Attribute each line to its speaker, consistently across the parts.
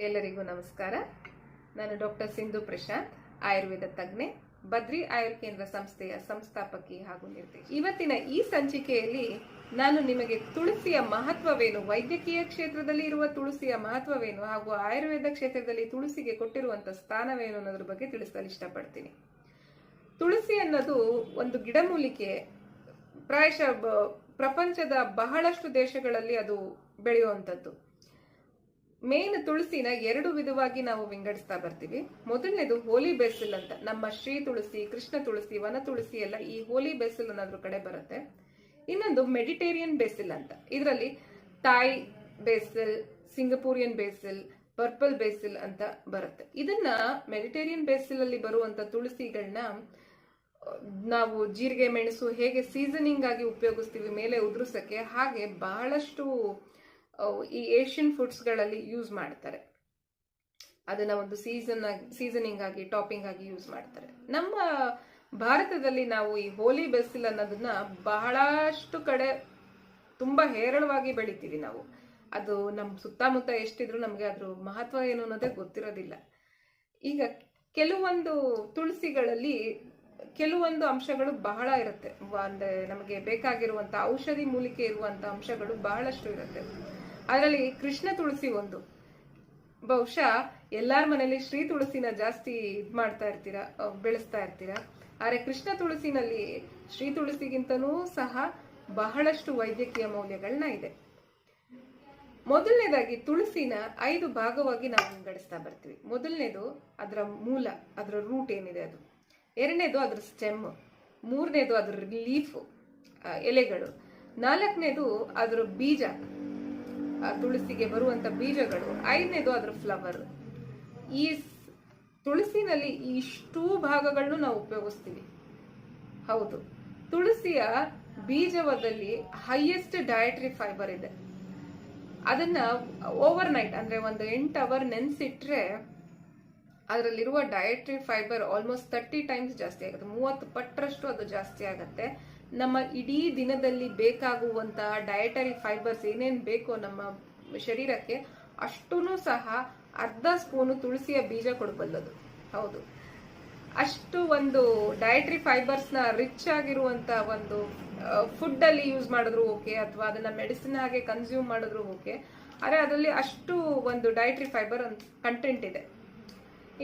Speaker 1: ಎಲ್ಲರಿಗೂ ನಮಸ್ಕಾರ. ನಾನು ಡಾಕ್ಟರ್ ಸಿಂಧು ಪ್ರಶಾಂತ್, ಆಯುರ್ವೇದ ತಜ್ಞೆ, ಬದ್ರಿ ಆಯುರ್ಕೇಂದ್ರ ಸಂಸ್ಥೆಯ ಸಂಸ್ಥಾಪಕಿ ಹಾಗೂ ನಿರ್ದೇಶಕಿ. ಇವತ್ತಿನ ಈ ಸಂಚಿಕೆಯಲ್ಲಿ ನಾನು ನಿಮಗೆ ತುಳಸಿಯ ಮಹತ್ವವೇನು, ವೈದ್ಯಕೀಯ ಕ್ಷೇತ್ರದಲ್ಲಿ ಇರುವ ತುಳಸಿಯ ಮಹತ್ವವೇನು ಹಾಗೂ ಆಯುರ್ವೇದ ಕ್ಷೇತ್ರದಲ್ಲಿ ತುಳಸಿಗೆ ಕೊಟ್ಟಿರುವಂತಹ ಸ್ಥಾನವೇನು ಅನ್ನೋದ್ರ ಬಗ್ಗೆ ತಿಳಿಸಲು ಇಷ್ಟಪಡ್ತೀನಿ. ತುಳಸಿ ಅನ್ನೋದು ಒಂದು ಗಿಡಮೂಲಿಕೆ. ಪ್ರಾಯಶಃ ಪ್ರಪಂಚದ ಬಹಳಷ್ಟು ದೇಶಗಳಲ್ಲಿ ಅದು ಬೆಳೆಯುವಂಥದ್ದು. ಮೇನ್ ತುಳಸಿನ ಎರಡು ವಿಧವಾಗಿ ನಾವು ವಿಂಗಡಿಸ್ತಾ ಬರ್ತೀವಿ. ಮೊದಲನೇದು ಹೋಲಿ ಬೆಸಿಲ್ ಅಂತ. ನಮ್ಮ ಶ್ರೀ ತುಳಸಿ, ಕೃಷ್ಣ ತುಳಸಿ, ವನ ತುಳಸಿ ಎಲ್ಲ ಈ ಹೋಲಿ ಬೆಸಿಲ್ ಅನ್ನೋದ್ರ ಕಡೆ ಬರುತ್ತೆ. ಇನ್ನೊಂದು ಮೆಡಿಟೇರಿಯನ್ ಬೇಸಿಲ್ ಅಂತ. ಇದರಲ್ಲಿ Thai basil, Singaporean basil, purple basil ಅಂತ ಬರುತ್ತೆ. ಇದನ್ನ ಮೆಡಿಟೇರಿಯನ್ ಬೇಸಿಲ್ ಅಲ್ಲಿ ಬರುವಂತ ತುಳಸಿಗಳನ್ನ ನಾವು ಜೀರಿಗೆ, ಮೆಣಸು ಹೇಗೆ ಸೀಸನಿಂಗ್ ಆಗಿ ಉಪಯೋಗಿಸ್ತೀವಿ ಮೇಲೆ ಉದುರಿಸಕ್ಕೆ, ಹಾಗೆ ಬಹಳಷ್ಟು ಈ ಏಷ್ಯನ್ ಫುಡ್ಸ್ ಗಳಲ್ಲಿ ಯೂಸ್ ಮಾಡ್ತಾರೆ. ಅದನ್ನ ಒಂದು ಸೀಸನಿಂಗ್ ಆಗಿ, ಟಾಪಿಂಗ್ ಆಗಿ ಯೂಸ್ ಮಾಡ್ತಾರೆ. ನಮ್ಮ ಭಾರತದಲ್ಲಿ ನಾವು ಈ ಹೋಲಿ ಬೆಸಿಲ್ ಅನ್ನೋದನ್ನ ಬಹಳಷ್ಟು ಕಡೆ ತುಂಬಾ ಹೇರಳವಾಗಿ ಬೆಳಿತೀವಿ ನಾವು. ಅದು ನಮ್ಮ ಸುತ್ತಮುತ್ತ ಎಷ್ಟಿದ್ರು ನಮ್ಗೆ ಅದ್ರ ಮಹತ್ವ ಏನು ಅನ್ನೋದೇ ಗೊತ್ತಿರೋದಿಲ್ಲ. ಈಗ ಕೆಲವೊಂದು ತುಳಸಿಗಳಲ್ಲಿ ಕೆಲವೊಂದು ಅಂಶಗಳು ಬಹಳ ಇರುತ್ತೆ. ಅಂದ್ರೆ ನಮಗೆ ಬೇಕಾಗಿರುವಂತ ಔಷಧಿ ಮೂಲಿಕೆ ಇರುವಂತ ಅಂಶಗಳು ಬಹಳಷ್ಟು ಇರುತ್ತೆ. ಅದರಲ್ಲಿ ಕೃಷ್ಣ ತುಳಸಿ ಒಂದು. ಬಹುಶಃ ಎಲ್ಲಾರ ಮನೇಲಿ ಶ್ರೀ ತುಳಸಿನ ಜಾಸ್ತಿ ಮಾಡ್ತಾ ಇರ್ತೀರಾ, ಬೆಳೆಸ್ತಾ ಇರ್ತೀರಾ. ಆದ್ರೆ ಕೃಷ್ಣ ತುಳಸಿನಲ್ಲಿ ಶ್ರೀ ತುಳಸಿಗಿಂತನೂ ಸಹ ಬಹಳಷ್ಟು ವೈದ್ಯಕೀಯ ಮೌಲ್ಯಗಳನ್ನ ಇದೆ. ಮೊದಲನೇದಾಗಿ ತುಳಸಿನ 5 ಭಾಗವಾಗಿ ನಾವು ವಿಂಗಡಿಸ್ತಾ ಬರ್ತೀವಿ. ಮೊದಲನೇದು ಅದರ ಮೂಲ, ಅದರ ರೂಟ್ ಏನಿದೆ ಅದು. ಎರಡನೇದು ಅದ್ರ ಸ್ಟೆಮ್. ಮೂರನೇದು ಅದ್ರ ಲೀಫ್, ಎಲೆಗಳು. 4ನೇದು ಅದ್ರ ಬೀಜ, ತುಳಸಿಗೆ ಬರುವಂತ ಬೀಜಗಳು. 5ನೇದು ಅದ್ರ ಫ್ಲವರ್. ಈ ತುಳಸಿನಲ್ಲಿ ಇಷ್ಟೂ ಭಾಗಗಳನ್ನು ನಾವು ಉಪಯೋಗಿಸ್ತೀವಿ. ಹೌದು, ತುಳಸಿಯ ಬೀಜವದಲ್ಲಿ ಹೈಯೆಸ್ಟ್ ಡಯಟರಿ ಫೈಬರ್ ಇದೆ. ಅದನ್ನ ಓವರ್ ನೈಟ್ ಅಂದ್ರೆ ಒಂದು 8 ಅವರ್ ನೆನ್ಸಿಟ್ರೆ ಅದರಲ್ಲಿರುವ ಡಯಟರಿ ಫೈಬರ್ ಆಲ್ಮೋಸ್ಟ್ 30 ಟೈಮ್ಸ್ ಜಾಸ್ತಿ ಆಗುತ್ತೆ. 30 ಪಟ್ಟರಷ್ಟು ಅದು ಜಾಸ್ತಿ ಆಗುತ್ತೆ. ನಮ್ಮ ಇಡೀ ದಿನದಲ್ಲಿ ಬೇಕಾಗುವಂತಹ ಡಯಟರಿ ಫೈಬರ್ಸ್ ಏನೇನು ಬೇಕೋ ನಮ್ಮ ಶರೀರಕ್ಕೆ ಅಷ್ಟೂ ಸಹ ಅರ್ಧ ಸ್ಪೂನು ತುಳಸಿಯ ಬೀಜ ಕೊಡಬಲ್ಲದು. ಹೌದು, ಅಷ್ಟು ಒಂದು ಡಯಟರಿ ಫೈಬರ್ಸ್ ನ ರಿಚ್ ಆಗಿರುವಂತ ಒಂದು ಫುಡ್ ಅಲ್ಲಿ ಯೂಸ್ ಮಾಡಿದ್ರು ಓಕೆ, ಅಥವಾ ಅದನ್ನ ಮೆಡಿಸಿನ್ ಹಾಗೆ ಕನ್ಸ್ಯೂಮ್ ಮಾಡಿದ್ರು ಓಕೆ. ಆದ್ರೆ ಅದರಲ್ಲಿ ಅಷ್ಟು ಒಂದು ಡಯಟರಿ ಫೈಬರ್ ಕಂಟೆಂಟ್ ಇದೆ.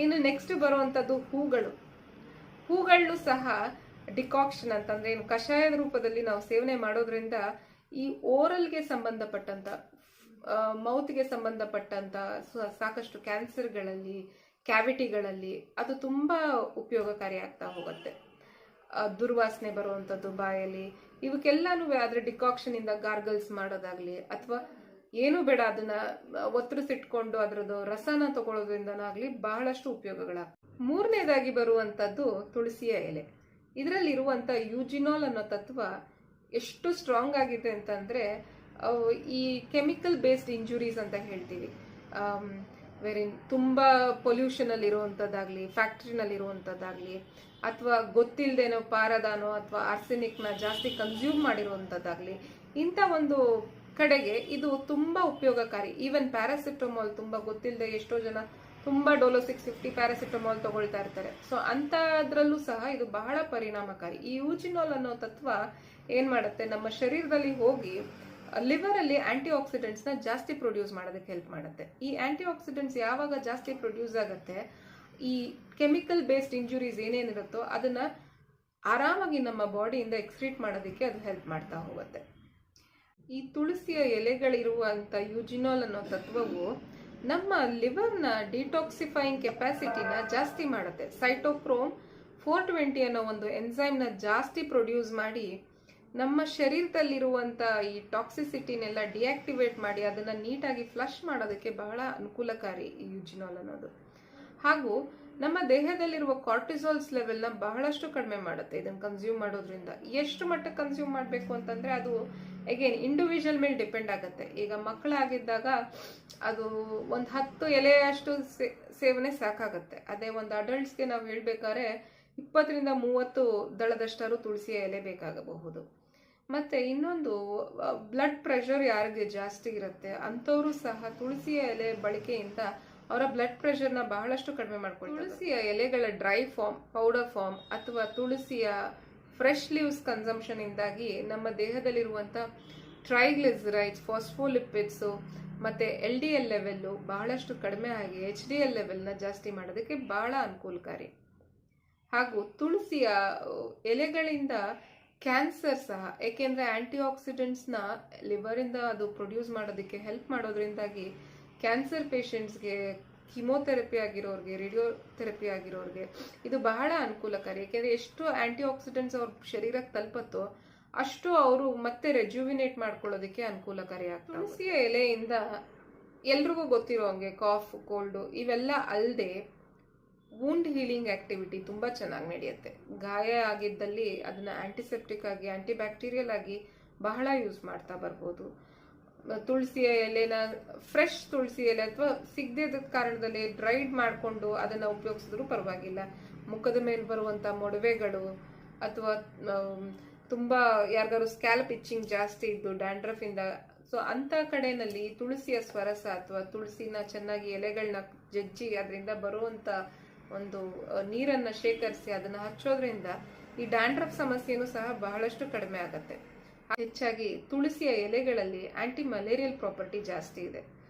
Speaker 1: ಇನ್ನು ನೆಕ್ಸ್ಟ್ ಬರುವಂತದ್ದು ಹೂಗಳು. ಹೂಗಳು ಸಹ ಡಿಕಾಕ್ಷನ್ ಅಂತಂದ್ರೆ ಏನು, ಕಷಾಯದ ರೂಪದಲ್ಲಿ ನಾವು ಸೇವನೆ ಮಾಡೋದ್ರಿಂದ ಈ ಓರಲ್ಗೆ ಸಂಬಂಧಪಟ್ಟಂತ, ಮೌತ್ಗೆ ಸಂಬಂಧಪಟ್ಟಂತ ಸಾಕಷ್ಟು ಕ್ಯಾನ್ಸರ್ಗಳಲ್ಲಿ, ಕ್ಯಾವಿಟಿಗಳಲ್ಲಿ ಅದು ತುಂಬಾ ಉಪಯೋಗಕಾರಿ ಆಗ್ತಾ ಹೋಗುತ್ತೆ. ದುರ್ವಾಸನೆ ಬರುವಂಥದ್ದು ಬಾಯಲ್ಲಿ, ಇವಕ್ಕೆಲ್ಲಾನು ಅದ್ರ ಡಿಕಾಕ್ಷನ್ ಇಂದ ಗಾರ್ಗಲ್ಸ್ ಮಾಡೋದಾಗ್ಲಿ, ಅಥವಾ ಏನು ಬೇಡ ಅದನ್ನ ಒತ್ತರಿಸಿಟ್ಕೊಂಡು ಅದರದ್ದು ರಸನ ತಗೊಳ್ಳೋದ್ರಿಂದನಾಗ್ಲಿ ಬಹಳಷ್ಟು ಉಪಯೋಗಗಳಾಗ್ತವೆ. 3ನೇದಾಗಿ ಬರುವಂತದ್ದು ತುಳಸಿಯ ಎಲೆ. ಇದರಲ್ಲಿರುವಂತ ಯೂಜಿನಾಲ್ ಅನ್ನೋ ತತ್ವ ಎಷ್ಟು ಸ್ಟ್ರಾಂಗ್ ಆಗಿದೆ ಅಂತಂದ್ರೆ, ಈ ಕೆಮಿಕಲ್ ಬೇಸ್ಡ್ ಇಂಜುರೀಸ್ ಅಂತ ಹೇಳ್ತೀವಿ, ವೆರಿನ್ ತುಂಬಾ ಪೊಲ್ಯೂಷನ್ ಅಲ್ಲಿ ಇರುವಂತದ್ದಾಗ್ಲಿ, ಫ್ಯಾಕ್ಟ್ರಿನಲ್ಲಿ ಇರುವಂತದ್ದಾಗ್ಲಿ, ಅಥವಾ ಗೊತ್ತಿಲ್ಲದೇನೋ ಪಾರದಾನೋ ಅಥವಾ ಆರ್ಸೆನಿಕ್ ನ ಜಾಸ್ತಿ ಕನ್ಸ್ಯೂಮ್ ಮಾಡಿರುವಂತದ್ದಾಗ್ಲಿ, ಇಂಥ ಒಂದು ಕಡೆಗೆ ಇದು ತುಂಬಾ ಉಪಯೋಗಕಾರಿ. ಈವನ್ ಪ್ಯಾರಾಸಿಟಮೋಲ್ ತುಂಬಾ ಗೊತ್ತಿಲ್ಲದೆ ಎಷ್ಟೋ ಜನ ತುಂಬಾ ಡೋಲೋ 650 ಪ್ಯಾರಾಸಿಟಮೋಲ್ ತಗೊಳ್ತಾ ಇರ್ತಾರೆ. ಸೊ ಅಂತದ್ರಲ್ಲೂ ಸಹ ಇದು ಬಹಳ ಪರಿಣಾಮಕಾರಿ. ಈ ಯೂಜಿನಾಲ್ ಅನ್ನೋ ತತ್ವ ಏನ್ ಮಾಡುತ್ತೆ, ನಮ್ಮ ಶರೀರದಲ್ಲಿ ಹೋಗಿ ಲಿವರ್ ಅಲ್ಲಿ ಆಂಟಿ ಆಕ್ಸಿಡೆಂಟ್ಸ್ ನ ಜಾಸ್ತಿ ಪ್ರೊಡ್ಯೂಸ್ ಮಾಡೋದಕ್ಕೆ ಹೆಲ್ಪ್ ಮಾಡುತ್ತೆ. ಈ ಆಂಟಿ ಆಕ್ಸಿಡೆಂಟ್ಸ್ ಯಾವಾಗ ಜಾಸ್ತಿ ಪ್ರೊಡ್ಯೂಸ್ ಆಗುತ್ತೆ, ಈ ಕೆಮಿಕಲ್ ಬೇಸ್ಡ್ ಇಂಜುರೀಸ್ ಏನೇನಿರುತ್ತೋ ಅದನ್ನ ಆರಾಮಾಗಿ ನಮ್ಮ ಬಾಡಿಯಿಂದ ಎಕ್ಸ್ಕ್ರೀಟ್ ಮಾಡೋದಕ್ಕೆ ಅದು ಹೆಲ್ಪ್ ಮಾಡ್ತಾ ಹೋಗುತ್ತೆ. ಈ ತುಳಸಿಯ ಎಲೆಗಳಿರುವಂತ ಯೂಜಿನಾಲ್ ಅನ್ನೋ ತತ್ವವು ನಮ್ಮ ಲಿವರ್ನ ಡಿಟಾಕ್ಸಿಫೈಯಿಂಗ್ ಕೆಪಾಸಿಟಿನ ಜಾಸ್ತಿ ಮಾಡುತ್ತೆ. ಸೈಟೋಕ್ರೋಮ್ 420 ಅನ್ನೋ ಒಂದು ಎನ್ಸೈಮ್ನ ಜಾಸ್ತಿ ಪ್ರೊಡ್ಯೂಸ್ ಮಾಡಿ ನಮ್ಮ ಶರೀರದಲ್ಲಿರುವಂತ ಈ ಟಾಕ್ಸಿಸಿಟಿನೆಲ್ಲ ಡಿಆಕ್ಟಿವೇಟ್ ಮಾಡಿ ಅದನ್ನ ನೀಟಾಗಿ ಫ್ಲಶ್ ಮಾಡೋದಕ್ಕೆ ಬಹಳ ಅನುಕೂಲಕಾರಿ ಈ ಯೂಜಿನಾಲ್ ಅನ್ನೋದು. ಹಾಗೂ ನಮ್ಮ ದೇಹದಲ್ಲಿರುವ ಕಾರ್ಟಿಸಾಲ್ಸ್ ಲೆವೆಲ್ನ ಬಹಳಷ್ಟು ಕಡಿಮೆ ಮಾಡುತ್ತೆ ಇದನ್ನ ಕನ್ಸ್ಯೂಮ್ ಮಾಡೋದ್ರಿಂದ. ಎಷ್ಟು ಮಟ್ಟಕ್ಕೆ ಕನ್ಸ್ಯೂಮ್ ಮಾಡಬೇಕು ಅಂತಂದ್ರೆ ಅದು ಅಗೇನ್ ಇಂಡಿವಿಜುವಲ್ ಮೇಲೆ ಡಿಪೆಂಡ್ ಆಗುತ್ತೆ. ಈಗ ಮಕ್ಕಳಾಗಿದ್ದಾಗ ಅದು ಒಂದು 10 ಎಲೆಯಷ್ಟು ಸೇವನೆ ಸಾಕಾಗುತ್ತೆ. ಅದೇ ಒಂದು ಅಡಲ್ಟ್ಸ್ಗೆ ನಾವು ಹೇಳ್ಬೇಕಾದ್ರೆ 20 ರಿಂದ 30 ದಳದಷ್ಟಾರು ತುಳಸಿಯ ಎಲೆ ಬೇಕಾಗಬಹುದು. ಮತ್ತೆ ಇನ್ನೊಂದು ಬ್ಲಡ್ ಪ್ರೆಷರ್ ಯಾರಿಗೆ ಜಾಸ್ತಿ ಇರುತ್ತೆ ಅಂಥವರು ಸಹ ತುಳಸಿಯ ಎಲೆ ಬಳಕೆಯಿಂದ ಅವರ ಬ್ಲಡ್ ಪ್ರೆಷರ್ನ ಬಹಳಷ್ಟು ಕಡಿಮೆ ಮಾಡ್ಕೊಳ್ತಾರೆ. ತುಳಸಿಯ ಎಲೆಗಳ ಡ್ರೈ ಫಾರ್ಮ್, ಪೌಡರ್ ಫಾರ್ಮ್ ಅಥವಾ ತುಳಸಿಯ ಫ್ರೆಶ್ ಲೀವ್ಸ್ ಕನ್ಸಂಪ್ಷನ್ ಇಂದಾಗಿ ನಮ್ಮ ದೇಹದಲ್ಲಿರುವಂಥ ಟ್ರೈಗ್ಲಿಸರೈಡ್ಸ್, ಫಾಸ್ಫೋಲಿಪಿಡ್ಸು ಮತ್ತು LDL ಲೆವೆಲ್ಲು ಬಹಳಷ್ಟು ಕಡಿಮೆ ಆಗಿ HDL ಲೆವೆಲ್ನ ಜಾಸ್ತಿ ಮಾಡೋದಕ್ಕೆ ಬಹಳ ಅನುಕೂಲಕಾರಿ. ಹಾಗೂ ತುಳಸಿಯ ಎಲೆಗಳಿಂದ ಕ್ಯಾನ್ಸರ್ ಸಹ, ಏಕೆಂದರೆ ಆಂಟಿ ಆಕ್ಸಿಡೆಂಟ್ಸ್ನ ಲಿವರಿಂದ ಅದು ಪ್ರೊಡ್ಯೂಸ್ ಮಾಡೋದಕ್ಕೆ ಹೆಲ್ಪ್ ಮಾಡೋದ್ರಿಂದಾಗಿ ಕ್ಯಾನ್ಸರ್ ಪೇಷಂಟ್ಸ್ಗೆ, ಕಿಮೋಥೆರಪಿ ಆಗಿರೋರಿಗೆ, ರೇಡಿಯೋಥೆರಪಿ ಆಗಿರೋರಿಗೆ ಇದು ಬಹಳ ಅನುಕೂಲಕಾರಿ. ಏಕೆಂದರೆ ಎಷ್ಟು ಆಂಟಿ ಆಕ್ಸಿಡೆಂಟ್ಸ್ ಅವ್ರ ಶರೀರಕ್ಕೆ ತಲುಪತ್ತೋ ಅಷ್ಟು ಅವರು ಮತ್ತೆ ರೆಜ್ಯುವಿನೇಟ್ ಮಾಡ್ಕೊಳ್ಳೋದಕ್ಕೆ ಅನುಕೂಲಕಾರಿ ಆಗ್ತದೆ. ತುಳಸಿಯ ಎಲೆಯಿಂದ ಎಲ್ರಿಗೂ ಗೊತ್ತಿರೋ ಹಂಗೆ ಕಾಫ್, ಕೋಲ್ಡು ಇವೆಲ್ಲ ಅಲ್ಲದೆ ವೂಂಡ್ ಹೀಲಿಂಗ್ ಆಕ್ಟಿವಿಟಿ ತುಂಬ ಚೆನ್ನಾಗಿ ನಡೆಯುತ್ತೆ. ಗಾಯ ಆಗಿದ್ದಲ್ಲಿ ಅದನ್ನ ಆಂಟಿಸೆಪ್ಟಿಕ್ ಆಗಿ, ಆಂಟಿಬ್ಯಾಕ್ಟೀರಿಯಲ್ ಆಗಿ ಬಹಳ ಯೂಸ್ ಮಾಡ್ತಾ ಬರ್ಬೋದು. ತುಳಸಿಯ ಎಲೆನ ಫ್ರೆಶ್ ತುಳಸಿ ಎಲೆ ಅಥವಾ ಸಿಗದ ಕಾರಣದಲ್ಲಿ ಡ್ರೈಡ್ ಮಾಡಿಕೊಂಡು ಅದನ್ನ ಉಪಯೋಗಿಸಿದ್ರು ಪರವಾಗಿಲ್ಲ. ಮುಖದ ಮೇಲೆ ಬರುವಂಥ ಮೊಡವೆಗಳು ಅಥವಾ ತುಂಬಾ ಯಾರಿಗಾರು ಸ್ಕ್ಯಾಲ್ಪ್ ಇಚ್ಚಿಂಗ್ ಜಾಸ್ತಿ ಇದ್ದು ಡ್ಯಾಂಡ್ರಫ್ ಇಂದ, ಸೊ ಅಂತ ಕಡೆನಲ್ಲಿ ತುಳಸಿಯ ಸ್ವರಸ ಅಥವಾ ತುಳಸಿನ ಚೆನ್ನಾಗಿ ಎಲೆಗಳನ್ನ ಜಜ್ಜಿ ಅದರಿಂದ ಬರುವಂತ ಒಂದು ನೀರನ್ನ ಶೇಖರಿಸಿ ಅದನ್ನ ಹಚ್ಚೋದ್ರಿಂದ ಈ ಡ್ಯಾಂಡ್ರಫ್ ಸಮಸ್ಯೆನೂ ಸಹ ಬಹಳಷ್ಟು ಕಡಿಮೆ ಆಗತ್ತೆ. ಹೆಚ್ಚಾಗಿ ತುಳಸಿಯ ಎಲೆಗಳಲ್ಲಿ ಆಂಟಿ ಮಲೇರಿಯಲ್ ಪ್ರಾಪರ್ಟಿ ಜಾಸ್ತಿ ಇದೆ.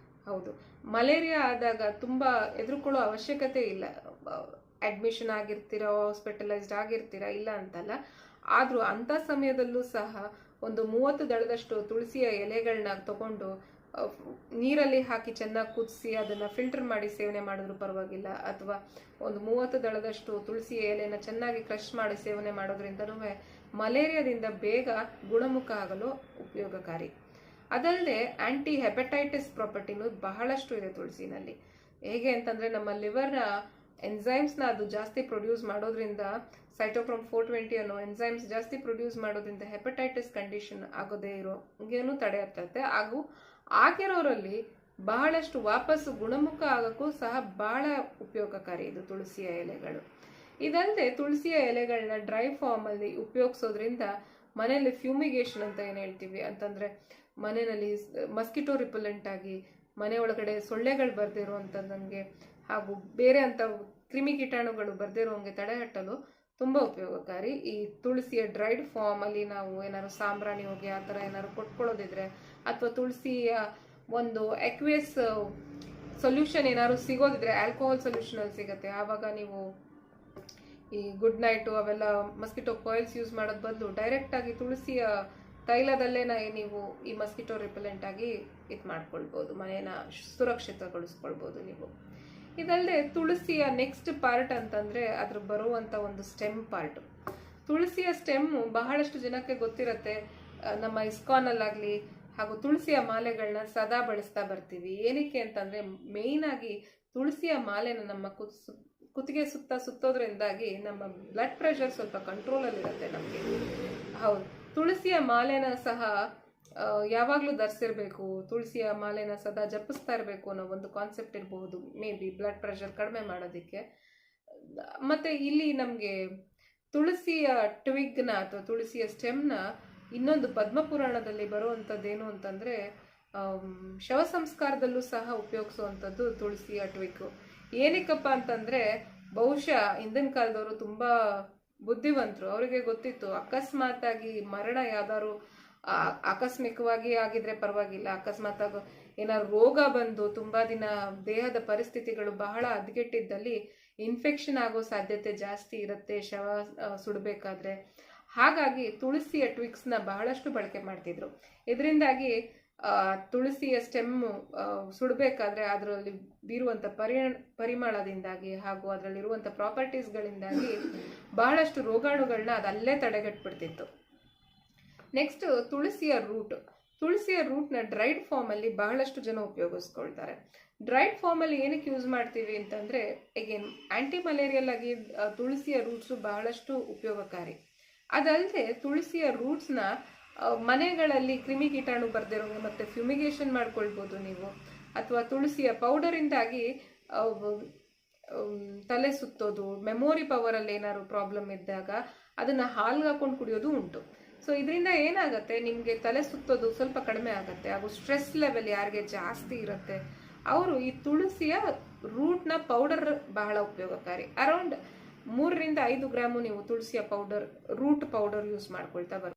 Speaker 1: ಹೌದು, ಮಲೇರಿಯಾ ಆದಾಗ ತುಂಬಾ ಎದುರುಕೊಳ್ಳೋ ಅವಶ್ಯಕತೆ ಇಲ್ಲ. ಅಡ್ಮಿಷನ್ ಆಗಿರ್ತೀರಾ, ಹಾಸ್ಪಿಟಲೈಸ್ಡ್ ಆಗಿರ್ತೀರಾ, ಇಲ್ಲ ಅಂತಲ್ಲ. ಆದ್ರೂ ಅಂತ ಸಮಯದಲ್ಲೂ ಸಹ ಒಂದು 30 ದಳದಷ್ಟು ತುಳಸಿಯ ಎಲೆಗಳನ್ನ ತಗೊಂಡು ನೀರಲ್ಲಿ ಹಾಕಿ ಚೆನ್ನಾಗಿ ಕುದಿಸಿ ಅದನ್ನ ಫಿಲ್ಟರ್ ಮಾಡಿ ಸೇವನೆ ಮಾಡಿದ್ರು ಪರವಾಗಿಲ್ಲ. ಅಥವಾ ಒಂದು 30 ದಳದಷ್ಟು ತುಳಸಿ ಎಲೆನ ಚೆನ್ನಾಗಿ ಕ್ರಶ್ ಮಾಡಿ ಸೇವನೆ ಮಾಡೋದ್ರಿಂದನೂ ಮಲೇರಿಯಾದಿಂದ ಬೇಗ ಗುಣಮುಖ ಆಗಲು ಉಪಯೋಗಕಾರಿ. ಅದಲ್ಲದೆ ಆಂಟಿ ಹೆಪಟೈಟಿಸ್ ಪ್ರಾಪರ್ಟಿನೂ ಬಹಳಷ್ಟು ಇದೆ ತುಳಸಿನಲ್ಲಿ. ಹೇಗೆ ಅಂತಂದ್ರೆ ನಮ್ಮ ಲಿವರ್ನ ಎನ್ಸೈಮ್ಸ್ನ ಅದು ಜಾಸ್ತಿ ಪ್ರೊಡ್ಯೂಸ್ ಮಾಡೋದ್ರಿಂದ, ಸೈಟೋಕ್ರೋಮ್ 420 ಅನ್ನೋ ಎನ್ಸೈಮ್ಸ್ ಜಾಸ್ತಿ ಪ್ರೊಡ್ಯೂಸ್ ಮಾಡೋದ್ರಿಂದ ಹೆಪಟೈಟಿಸ್ ಕಂಡೀಷನ್ ಆಗೋದೇ ಇರೋಂಗೇನು ತಡೆಯುತ್ತೆ. ಹಾಗೂ ಆಗಿರೋರಲ್ಲಿ ಬಹಳಷ್ಟು ವಾಪಸ್ಸು ಗುಣಮುಖ ಆಗೋಕ್ಕೂ ಸಹ ಬಹಳ ಉಪಯೋಗಕಾರಿ ಇದು ತುಳಸಿಯ ಎಲೆಗಳು. ಇದಲ್ಲದೆ ತುಳಸಿಯ ಎಲೆಗಳನ್ನ ಡ್ರೈ ಫಾರ್ಮ್ ಅಲ್ಲಿ ಉಪಯೋಗಿಸೋದ್ರಿಂದ ಮನೆಯಲ್ಲಿ ಫ್ಯೂಮಿಗೇಷನ್ ಅಂತ ಏನು ಹೇಳ್ತೀವಿ ಅಂತಂದ್ರೆ, ಮನೆಯಲ್ಲಿ ಮಸ್ಕಿಟೋ ರಿಪಲೆಂಟ್ ಆಗಿ ಮನೆ ಒಳಗಡೆ ಸೊಳ್ಳೆಗಳು ಬರ್ದಿರುವಂತಂಗೆ ಹಾಗೂ ಬೇರೆ ಅಂತ ಕ್ರಿಮಿ ಕೀಟಾಣುಗಳು ಬರ್ದಿರೋಂಗೆ ತಡೆಗಟ್ಟಲು ತುಂಬಾ ಉಪಯೋಗಕಾರಿ. ಈ ತುಳಸಿಯ ಡ್ರೈಡ್ ಫಾರ್ಮ್ ಅಲ್ಲಿ ನಾವು ಏನಾದ್ರು ಸಾಂಬ್ರಾಣಿ ಹೋಗಿ ಆ ಥರ ಏನಾದ್ರು ಕೊಟ್ಕೊಳ್ಳೋದಿದ್ರೆ, ಅಥವಾ ತುಳಸಿಯ ಒಂದು ಎಕ್ವೇಸ್ ಸೊಲ್ಯೂಷನ್ ಏನಾದ್ರು ಸಿಗೋದಿದ್ರೆ, ಆಲ್ಕೋಹಾಲ್ ಸೊಲ್ಯೂಷನ್ ಅಲ್ಲಿ ಸಿಗುತ್ತೆ, ಆವಾಗ ನೀವು ಈ ಗುಡ್ ನೈಟು ಅವೆಲ್ಲ ಮಸ್ಕಿಟೋ ಕಾಯಿಲ್ಸ್ ಯೂಸ್ ಮಾಡೋದ್ ಬದಲು ಡೈರೆಕ್ಟ್ ಆಗಿ ತುಳಸಿಯ ತೈಲದಲ್ಲೇ ನೀವು ಈ ಮಸ್ಕಿಟೋ ರಿಪೆಲೆಂಟ್ ಆಗಿ ಮಾಡ್ಕೊಳ್ಬೋದು, ಮನೇನ ಸುರಕ್ಷಿತಗೊಳಿಸ್ಕೊಳ್ಬೋದು ನೀವು. ಇದಲ್ಲದೆ ತುಳಸಿಯ ನೆಕ್ಸ್ಟ್ ಪಾರ್ಟ್ ಅಂತಂದ್ರೆ ಅದ್ರ ಬರುವಂತ ಒಂದು ಸ್ಟೆಮ್ ಪಾರ್ಟ್. ತುಳಸಿಯ ಸ್ಟೆಮ್ ಬಹಳಷ್ಟು ಜನಕ್ಕೆ ಗೊತ್ತಿರತ್ತೆ. ನಮ್ಮ ಇಸ್ಕಾನ್ ಅಲ್ಲಾಗ್ಲಿ ಹಾಗೂ ತುಳಸಿಯ ಮಾಲೆಗಳನ್ನ ಸದಾ ಬಳಸ್ತಾ ಬರ್ತೀವಿ. ಏನಕ್ಕೆ ಅಂತಂದ್ರೆ ಮೇಯ್ನ್ ಆಗಿ ತುಳಸಿಯ ಮಾಲೆನ ನಮ್ಮ ಕುತ್ತಿಗೆ ಸುತ್ತೋದ್ರಿಂದಾಗಿ ನಮ್ಮ ಬ್ಲಡ್ ಪ್ರೆಷರ್ ಸ್ವಲ್ಪ ಕಂಟ್ರೋಲ್ ಅಲ್ಲಿ ಇರುತ್ತೆ ನಮಗೆ. ಹೌದು, ತುಳಸಿಯ ಮಾಲೆನ ಸಹ ಯಾವಾಗ್ಲೂ ಧರಿಸಿರ್ಬೇಕು, ತುಳಸಿಯ ಮಾಲೆನ ಸದಾ ಜಪಿಸ್ತಾ ಇರಬೇಕು ಅನ್ನೋ ಒಂದು ಕಾನ್ಸೆಪ್ಟ್ ಇರಬಹುದು, ಮೇ ಬಿ ಬ್ಲಡ್ ಪ್ರೆಷರ್ ಕಡಿಮೆ ಮಾಡೋದಕ್ಕೆ. ಮತ್ತೆ ಇಲ್ಲಿ ನಮ್ಗೆ ತುಳಸಿಯ ಟ್ವಿಗ್ನ ಅಥವಾ ತುಳಸಿಯ ಸ್ಟೆಮ್ನ ಇನ್ನೊಂದು ಪದ್ಮಪುರಾಣದಲ್ಲಿ ಬರುವಂಥದ್ದೇನು ಅಂತಂದ್ರೆ, ಶವ ಸಂಸ್ಕಾರದಲ್ಲೂ ಸಹ ಉಪಯೋಗಿಸುವಂಥದ್ದು ತುಳಸಿಯ ಟ್ವಿಗ್. ಏನಕ್ಕಪ್ಪ ಅಂತಂದ್ರೆ, ಬಹುಶಃ ಹಿಂದಿನ ಕಾಲದವರು ತುಂಬಾ ಬುದ್ಧಿವಂತರು. ಅವರಿಗೆ ಗೊತ್ತಿತ್ತು, ಅಕಸ್ಮಾತ್ ಆಗಿ ಮರಣ ಯಾವ್ದಾದ್ರು ಆಕಸ್ಮಿಕವಾಗಿ ಆಗಿದ್ರೆ ಪರವಾಗಿಲ್ಲ, ಅಕಸ್ಮಾತ್ ಆಗ ಏನಾದ್ರು ರೋಗ ಬಂದು ತುಂಬಾ ದಿನ ದೇಹದ ಪರಿಸ್ಥಿತಿಗಳು ಬಹಳ ಹದಗೆಟ್ಟಿದ್ದಲ್ಲಿ ಇನ್ಫೆಕ್ಷನ್ ಆಗೋ ಸಾಧ್ಯತೆ ಜಾಸ್ತಿ ಇರುತ್ತೆ ಶವ ಸುಡಬೇಕಾದ್ರೆ. ಹಾಗಾಗಿ ತುಳಸಿಯ ಟ್ವಿಕ್ಸ್ನ ಬಹಳಷ್ಟು ಬಳಕೆ ಮಾಡ್ತಿದ್ರು. ಇದರಿಂದಾಗಿ ತುಳಸಿಯ ಸ್ಟೆಮ್ಮು ಸುಡಬೇಕಾದ್ರೆ ಅದರಲ್ಲಿ ಬೀರುವಂಥ ಪರಿಮಳದಿಂದಾಗಿ ಹಾಗೂ ಅದರಲ್ಲಿರುವಂಥ ಪ್ರಾಪರ್ಟೀಸ್ಗಳಿಂದಾಗಿ ಬಹಳಷ್ಟು ರೋಗಾಣುಗಳನ್ನ ಅದಲ್ಲೇ ತಡೆಗಟ್ಬಿಡ್ತಿತ್ತು. ನೆಕ್ಸ್ಟ್ ತುಳಸಿಯ ರೂಟ್ನ ಡ್ರೈಡ್ ಫಾರ್ಮ್ ಅಲ್ಲಿ ಬಹಳಷ್ಟು ಜನ ಉಪಯೋಗಿಸ್ಕೊಳ್ತಾರೆ. ಡ್ರೈಡ್ ಫಾರ್ಮ್ ಅಲ್ಲಿ ಏನಕ್ಕೆ ಯೂಸ್ ಮಾಡ್ತೀವಿ ಅಂತಂದ್ರೆ, ಅಗೇನ್ ಆಂಟಿ ಮಲೇರಿಯಲ್ ಆಗಿ ತುಳಸಿಯ ರೂಟ್ಸ್ ಬಹಳಷ್ಟು ಉಪಯೋಗಕಾರಿ. ಅದಲ್ಲದೆ ತುಳಸಿಯ ರೂಟ್ಸ್ನ ಮನೆಗಳಲ್ಲಿ ಕ್ರಿಮಿ ಕೀಟಾಣು ಬರ್ದಿರೋ ಮತ್ತೆ ಫ್ಯೂಮಿಗೇಷನ್ ಮಾಡ್ಕೊಳ್ಬೋದು ನೀವು. ಅಥವಾ ತುಳಸಿಯ ಪೌಡರಿಂದಾಗಿ ತಲೆ ಸುತ್ತೋದು, ಮೆಮೊರಿ ಪವರ್ ಅಲ್ಲಿ ಏನಾದ್ರು ಪ್ರಾಬ್ಲಮ್ ಇದ್ದಾಗ ಅದನ್ನ ಹಾಲ್ಗೆ ಹಾಕೊಂಡು ಕುಡಿಯೋದು ಉಂಟು. ಸೊ ಇದರಿಂದ ಏನಾಗುತ್ತೆ, ನಿಮಗೆ ತಲೆ ಸುತ್ತೋದು ಸ್ವಲ್ಪ ಕಡಿಮೆ ಆಗುತ್ತೆ. ಹಾಗೂ ಸ್ಟ್ರೆಸ್ ಲೆವೆಲ್ ಯಾರಿಗೆ ಜಾಸ್ತಿ ಇರುತ್ತೆ ಅವರು ಈ ತುಳಸಿಯ ರೂಟ್ನ ಪೌಡರ್ ಬಹಳ ಉಪಯೋಗಕಾರಿ. ಅರೌಂಡ್ 3 ರಿಂದ 5 ಗ್ರಾಮು ನೀವು ತುಳಸಿಯ ಪೌಡರ್, ರೂಟ್ ಪೌಡರ್ ಯೂಸ್ ಮಾಡ್ಕೊಳ್ತಾ ಬರ್ತೀವಿ.